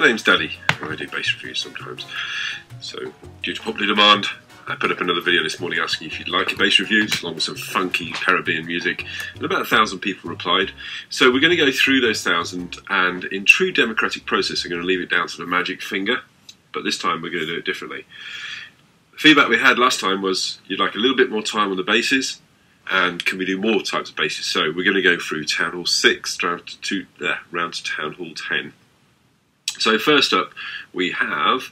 name's Danny, and I do base reviews sometimes. So, due to popular demand, I put up another video this morning asking if you'd like a bass review, along with some funky Caribbean music, and about 1,000 people replied. So we're going to go through those 1,000, and in true democratic process, I'm going to leave it down to the magic finger, but this time we're going to do it differently. The feedback we had last time was you'd like a little bit more time on the basses, and can we do more types of basses? So we're going to go through Town Hall 6 round to Town Hall 10. So first up, we have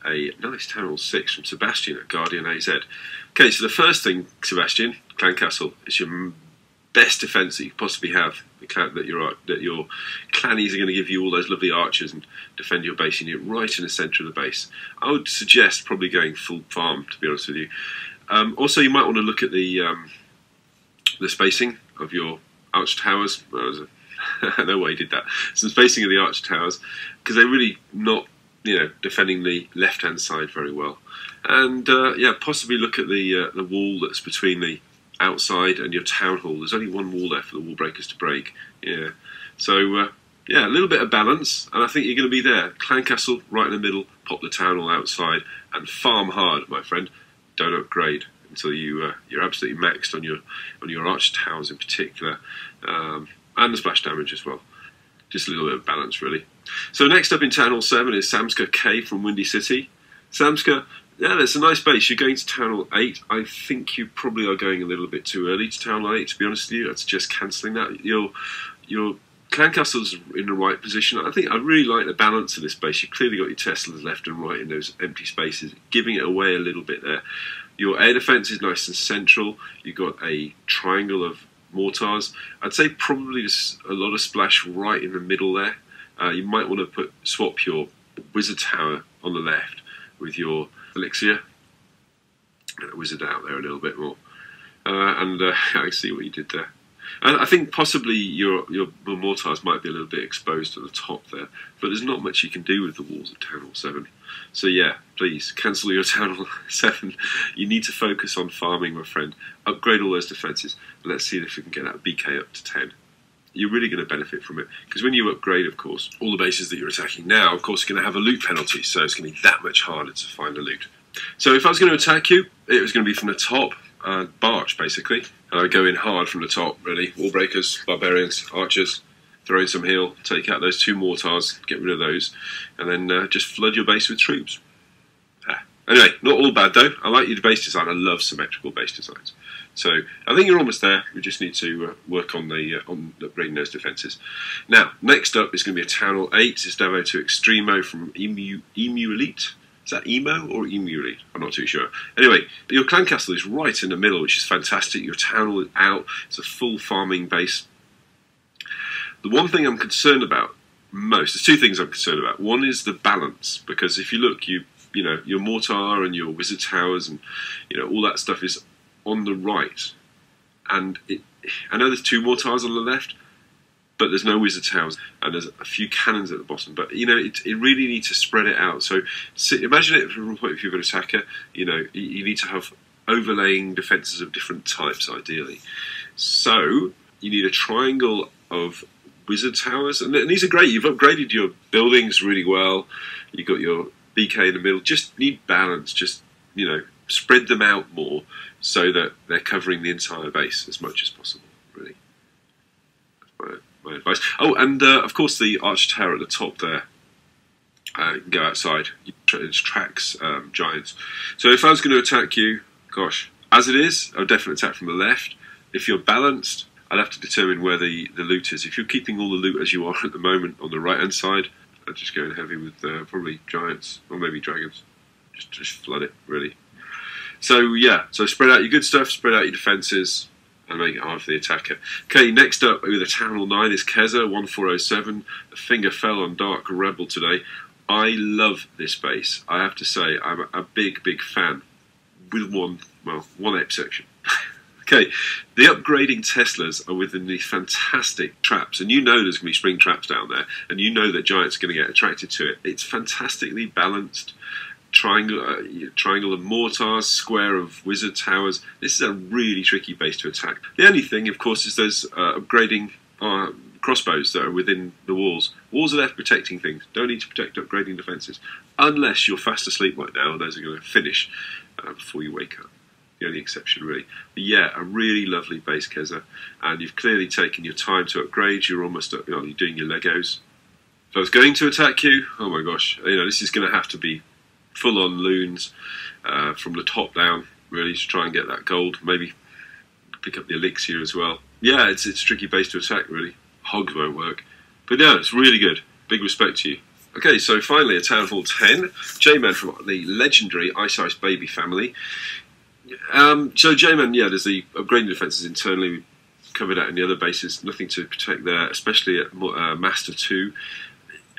a nice Town Hall 6 from Sebastian at Guardian AZ. Okay, so the first thing, Sebastian, Clan Castle, is your best defence that you possibly have. That your clannies are going to give you all those lovely archers and defend your base. You need it right in the centre of the base. I would suggest probably going full farm, to be honest with you. Also, you might want to look at the spacing of your arch towers. Well, I know why he did that. Some spacing of the arch towers, because they're really not, defending the left-hand side very well. And yeah, possibly look at the wall that's between the outside and your town hall. There's only one wall there for the wall breakers to break. Yeah. So yeah, a little bit of balance, and I think you're going to be there. Clan Castle right in the middle. Pop the town hall outside and farm hard, my friend. Don't upgrade until you're absolutely maxed on your arch towers in particular, and the splash damage as well. Just a little bit of balance, really. So next up in Town Hall 7 is Samska K from Windy City. Samska, yeah, that's a nice base. You're going to Town Hall 8. I think you probably are going a little bit too early to Town Hall 8, to be honest with you. I'd suggest cancelling that. Your Clan Castle's in the right position. I really like the balance of this base. You've clearly got your Teslas left and right in those empty spaces, giving it away a little bit there. Your air defence is nice and central. You've got a triangle of mortars. I'd say probably just a lot of splash right in the middle there. You might want to swap your wizard tower on the left with your elixir. Wizard out there a little bit more. I see what you did there. And I think possibly your mortars might be a little bit exposed at the top there, but there's not much you can do with the walls of Town Hall 7. So yeah, please cancel your Town Hall 7. You need to focus on farming, my friend. Upgrade all those defences, and let's see if we can get that BK up to 10. You're really going to benefit from it, because when you upgrade, of course, all the bases that you're attacking now, of course, are going to have a loot penalty, so it's going to be that much harder to find a loot. So if I was going to attack you, it was going to be from the top, barge, basically. Go in hard from the top, really. Wall breakers, barbarians, archers, throw in some heal, take out those 2 mortars, get rid of those, and then just flood your base with troops. Anyway, not all bad though. I like your base design. I love symmetrical base designs. So I think you're almost there. We just need to work on upgrading those defences. Now, next up is going to be a Town Hall 8. It's Devo to Extremo from Emu Elite. Is that Emo or Emu Elite? I'm not too sure. Anyway, your Clan Castle is right in the middle, which is fantastic. Your Town Hall is out. It's a full farming base. The one thing I'm concerned about most, there's 2 things I'm concerned about. One is the balance, because if you look, your mortar and your wizard towers and all that stuff is on the right, and I know there's 2 mortars on the left, but there's no wizard towers, and there's a few cannons at the bottom. But it really needs to spread it out. So imagine it from a point of view of an attacker. You need to have overlaying defences of different types, ideally. So you need a triangle of wizard towers, and these are great. You've upgraded your buildings really well. You've got your BK in the middle. Just need balance. Just spread them out more so that they're covering the entire base as much as possible. Really, that's my advice. Oh, and of course the arch tower at the top there. You can go outside. It tracks giants. So if I was going to attack you, gosh, as it is, I would definitely attack from the left. If you're balanced, I'd have to determine where the loot is. If you're keeping all the loot as you are at the moment on the right-hand side, I'd just go in heavy with probably giants or maybe dragons. Just flood it, really. So yeah, so spread out your good stuff, spread out your defences, and make it hard for the attacker. Okay, next up with a Town Hall 9 is Kaiser 1407. The finger fell on Dark Rebel today. I love this base. I have to say, I'm a big fan, with one exception. Okay, the upgrading Teslas are within these fantastic traps, and there's going to be spring traps down there, and that giants are going to get attracted to it. It's fantastically balanced. Triangle of mortars, square of wizard towers. This is a really tricky base to attack. The only thing, of course, is those upgrading crossbows that are within the walls. Walls are there for protecting things. Don't need to protect upgrading defences. Unless you're fast asleep right now, and those are going to finish before you wake up. The only exception, really. But yeah, a really lovely base, Kaiser. And you've clearly taken your time to upgrade. You're almost you're doing your Legos. If I was going to attack you, oh my gosh, this is going to have to be full-on loons from the top down, really, to try and get that gold. Maybe pick up the elixir as well. Yeah, it's a tricky base to attack, really. Hogs won't work. But no, it's really good. Big respect to you. Okay, so finally, a Town Hall 10. J-Man from the legendary Ice Ice Baby family. So J-Man, yeah, there's the upgrading defences internally. We covered that in the other bases. Nothing to protect there, especially at Master 2.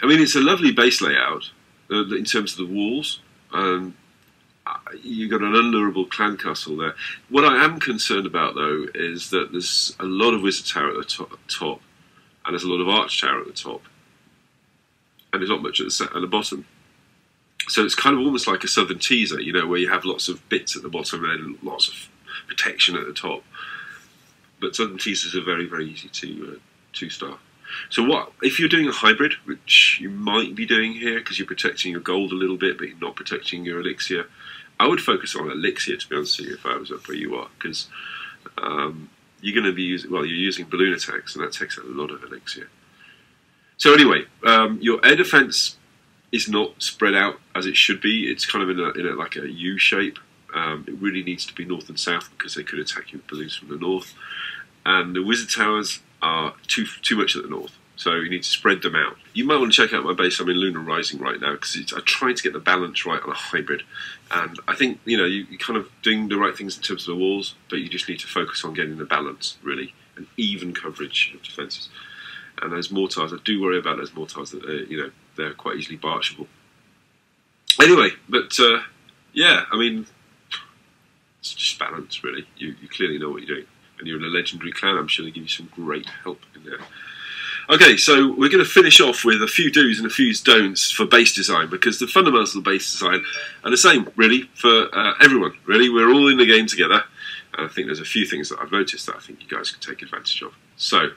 I mean, it's a lovely base layout in terms of the walls. You've got an unlurable clan castle there. What I am concerned about, though, is that there's a lot of Wizard Tower at the top, and there's a lot of Arch Tower at the top, and there's not much at the bottom. So it's kind of almost like a Southern Teaser, where you have lots of bits at the bottom and lots of protection at the top. But Southern Teasers are very, very easy to two-star. So what if you're doing a hybrid, which you might be doing here because you're protecting your gold a little bit, but you're not protecting your elixir? I would focus on elixir, to be honest with you, if I was up where you are, because you're going to be using, you're using balloon attacks, and that takes a lot of elixir. So anyway, your air defense is not spread out as it should be. It's kind of in like a U shape. It really needs to be north and south because they could attack you with balloons from the north. And the wizard towers are too much at the north, so you need to spread them out. You might want to check out my base. I'm in Lunar Rising right now because I'm trying to get the balance right on a hybrid. And I think you're kind of doing the right things in terms of the walls, but you just need to focus on getting the balance, really, and even coverage of defences. And those mortars, I do worry about those mortars that they're quite easily barchable. Anyway, but yeah, I mean, it's just balance, really. You clearly know what you're doing. And you're in a legendary clan, I'm sure they give you some great help in there. Okay, so we're going to finish off with a few do's and a few don'ts for base design, because the fundamentals of base design are the same, really, for everyone. Really, we're all in the game together, and I think there's a few things that I've noticed that I think you guys can take advantage of. So,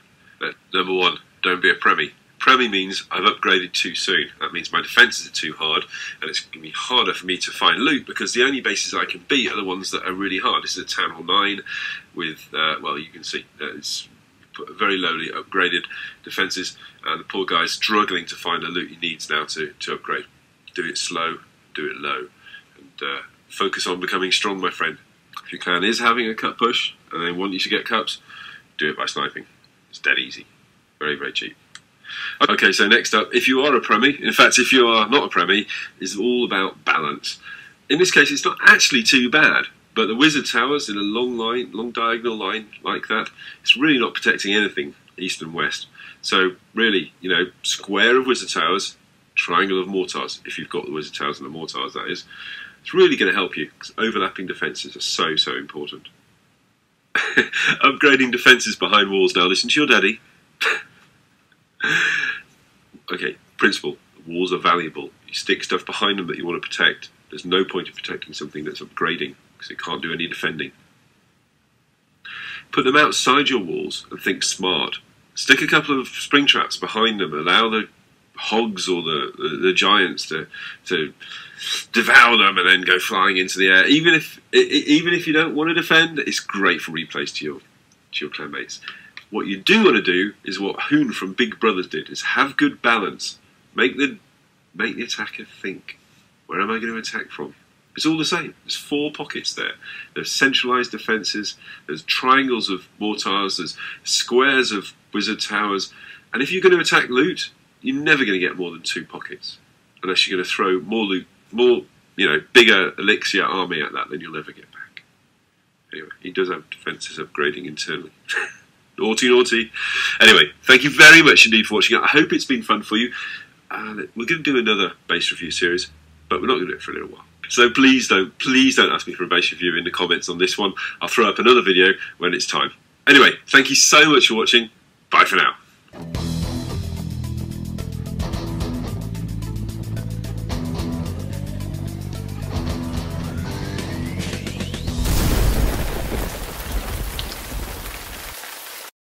number one, don't be a premie. Premie means I've upgraded too soon. That means my defences are too hard, and it's going to be harder for me to find loot because the only bases I can beat are the ones that are really hard. This is a Town Hall 9 with, you can see, it's very lowly upgraded defences, and the poor guy's struggling to find the loot he needs now to upgrade. Do it slow, do it low, and focus on becoming strong, my friend. If your clan is having a cut push and they want you to get cups, do it by sniping. It's dead easy. Very, very cheap. Okay, so next up, if you are a premie, in fact, if you are not a premie, it's all about balance. In this case, it's not actually too bad, but the wizard towers in a long diagonal line like that, it's really not protecting anything east and west. So really, square of wizard towers, triangle of mortars, if you've got the wizard towers and the mortars, that is. It's really going to help you, because overlapping defences are so, so important. Upgrading defences behind walls. Now listen to your daddy. Okay, principle. Walls are valuable. You stick stuff behind them that you want to protect. There's no point in protecting something that's upgrading, because it can't do any defending. Put them outside your walls and think smart. Stick a couple of spring traps behind them. Allow the hogs or the giants to devour them and then go flying into the air. Even if you don't want to defend, it's great for replays to your clanmates. What you do want to do is what Hoon from Big Brothers did: is have good balance. Make the attacker think. Where am I going to attack from? It's all the same. There's 4 pockets there. There's centralised defences, there's triangles of mortars, there's squares of wizard towers, and if you're going to attack loot, you're never going to get more than 2 pockets. Unless you're going to throw more loot, bigger elixir army at that, then you'll never get back. Anyway, he does have defences upgrading internally. Naughty, naughty. Anyway, thank you very much indeed for watching. I hope it's been fun for you. We're going to do another base review series, but we're not going to do it for a little while. So please don't ask me for a base review in the comments on this one. I'll throw up another video when it's time. Anyway, thank you so much for watching. Bye for now.